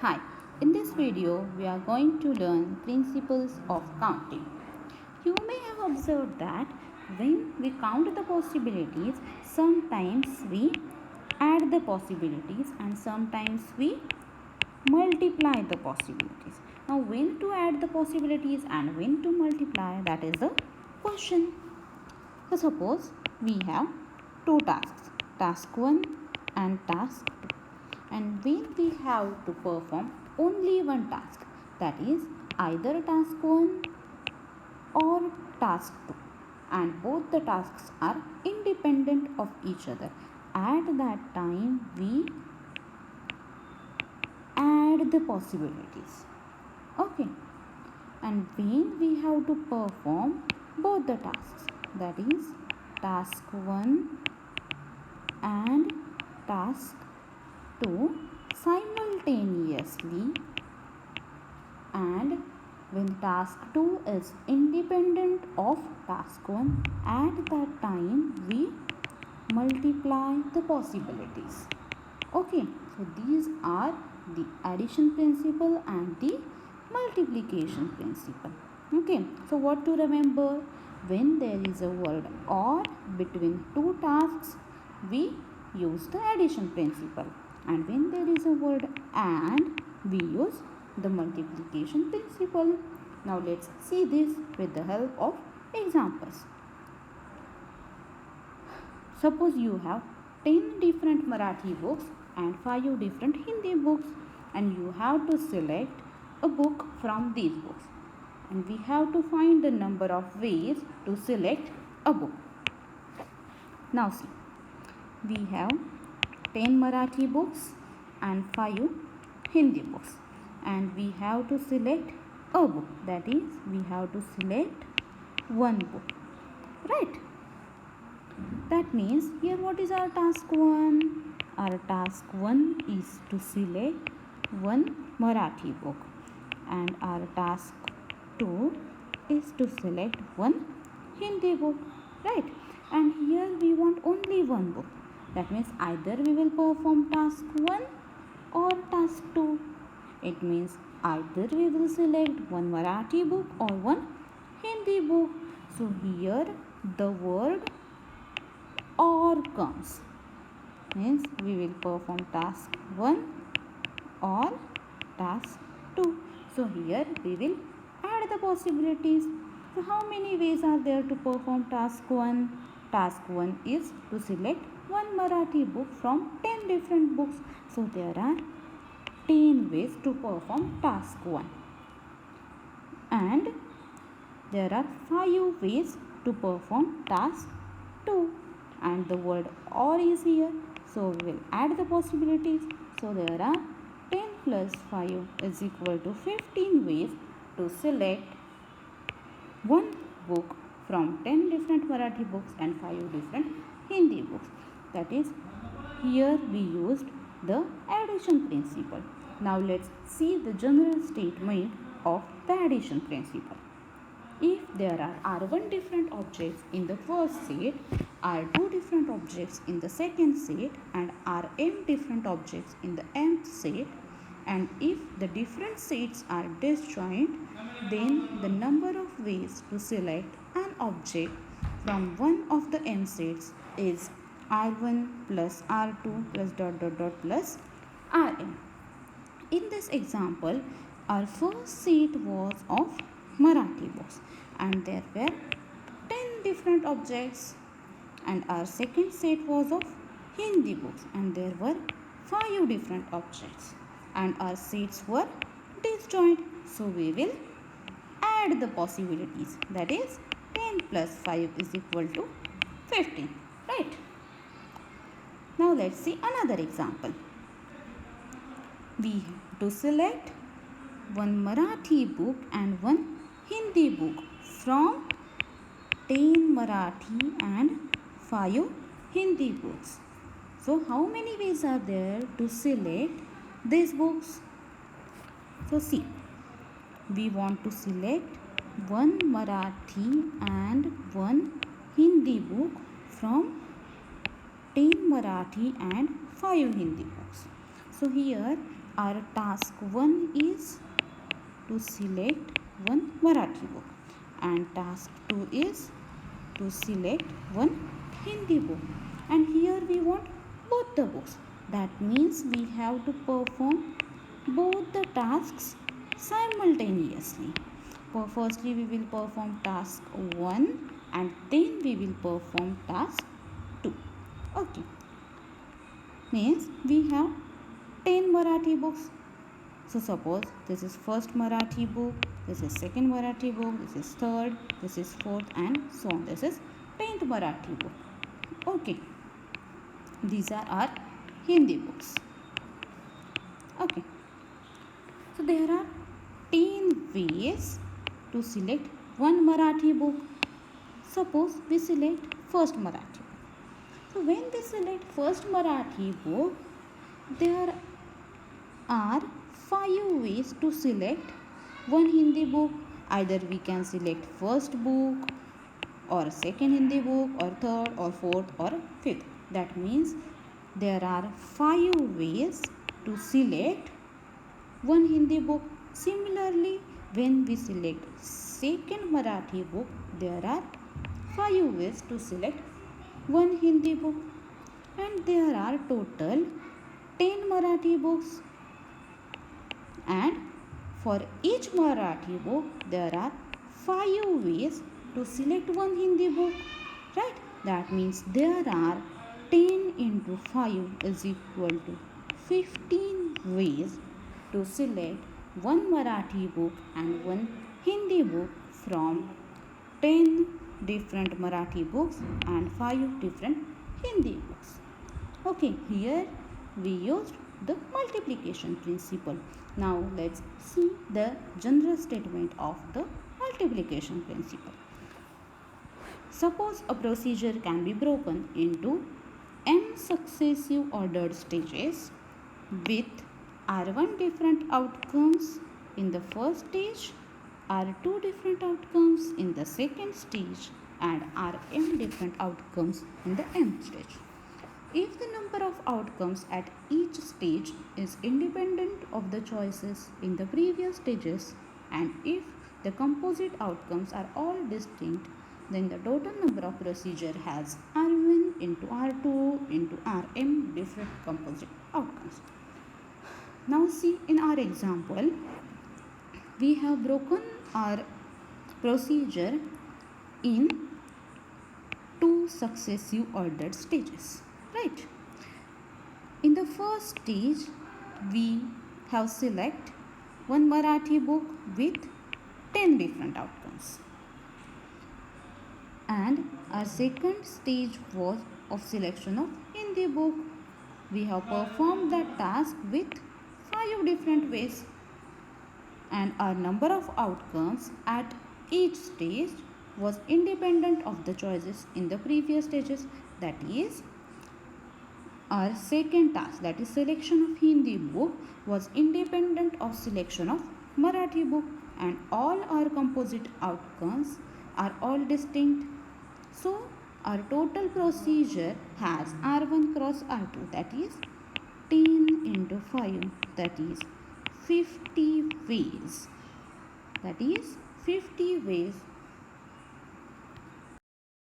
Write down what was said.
Hi, in this video we are going to learn principles of counting. You may have observed that when we count the possibilities, sometimes we add the possibilities and sometimes we multiply the possibilities. Now when to add the possibilities and when to multiply, that is the question. So suppose we have two tasks, task 1 and task 2, and when we have to perform only one task, that is either task 1 or task 2, and both the tasks are independent of each other, at that time we add the possibilities. Okay, and when we have to perform both the tasks, that is task 1 and task 2 simultaneously, and when task 2 is independent of task 1, at that time we multiply the possibilities. Okay, so these are the addition principle and the multiplication principle. Okay, so what to remember? When there is a word or between two tasks, we use the addition principle, and when there is a word and, we use the multiplication principle. Now let's see this with the help of examples. Suppose you have 10 different Marathi books and 5 different Hindi books, and you have to select a book from these books, and we have to find the number of ways to select a book. Now see, we have 10 Marathi books and 5 Hindi books, and we have to select a book, that is we have to select one book, right? That means here what is our task 1? Our task 1 is to select one Marathi book, and our task 2 is to select one Hindi book, right? And here we want only one book. That means either we will perform task 1 or task 2. It means either we will select one Marathi book or one Hindi book. So here the word or comes, means we will perform task 1 or task 2. So here we will add the possibilities. So how many ways are there to perform task 1? Task 1 is to select one Marathi book from 10 different books. So there are 10 ways to perform task 1. And there are 5 ways to perform task 2. And the word or is here, so we will add the possibilities. So there are 10 plus 5 is equal to 15 ways to select one book from 10 different Marathi books and 5 different Hindi books. That is, here we used the addition principle. Now let's see the general statement of the addition principle. If there are R1 different objects in the first set, R2 different objects in the second set, and Rm different objects in the mth set, and if the different sets are disjoint, then the number of ways to select an object from one of the m sets is R1 plus R2 plus plus Rm. In this example, our first set was of Marathi books, and there were 10 different objects, and our second set was of Hindi books, and there were 5 different objects, and our sets were disjoint. So we will add the possibilities, that is 10 plus 5 is equal to 15, right? Now let's see another example. We have to select one Marathi book and one Hindi book from 10 Marathi and 5 Hindi books. So how many ways are there to select these books? So see, we want to select one Marathi and one Hindi book from 10 Marathi and 5 Hindi books. So here our task 1 is to select one Marathi book, and task 2 is to select one Hindi book, and here we want both the books. That means we have to perform both the tasks simultaneously. Firstly we will perform task 1 and then we will perform task 2. Okay, means we have 10 Marathi books. So suppose this is first Marathi book, this is second Marathi book, this is third, this is fourth, and so on. This is 10th Marathi book. Okay, these are our Hindi books. Okay, so there are 10 ways to select one Marathi book. Suppose we select first Marathi book. So when we select first Marathi book, there are 5 ways to select one Hindi book. Either we can select first book or second Hindi book or third or fourth or fifth. That means there are 5 ways to select one Hindi book. Similarly, when we select second Marathi book, there are 5 ways to select one Hindi book, and there are total 10 Marathi books, and for each Marathi book there are 5 ways to select one Hindi book, right? That means there are 10 into 5 is equal to 15 ways to select one Marathi book and one Hindi book from 10 different Marathi books and 5 different Hindi books. Okay, here we used the multiplication principle. Now let's see the general statement of the multiplication principle. Suppose a procedure can be broken into n successive ordered stages with R1 different outcomes in the first stage, R2 different outcomes in the second stage, and Rm different outcomes in the nth stage. If the number of outcomes at each stage is independent of the choices in the previous stages, and if the composite outcomes are all distinct, then the total number of procedure has R1 into R2 into Rm different composite outcomes. Now see, in our example, we have broken our procedure in 2 successive ordered stages, right? In the first stage, we have select one Marathi book with 10 different outcomes, and our second stage was of selection of Hindi book. We have performed that task with 5 different ways, and our number of outcomes at each stage was independent of the choices in the previous stages. That is, our second task, that is selection of Hindi book, was independent of selection of Marathi book, and all our composite outcomes are all distinct. So our total procedure has R1 cross R2, that is 10 into 5, that is 50 ways. That is 50 ways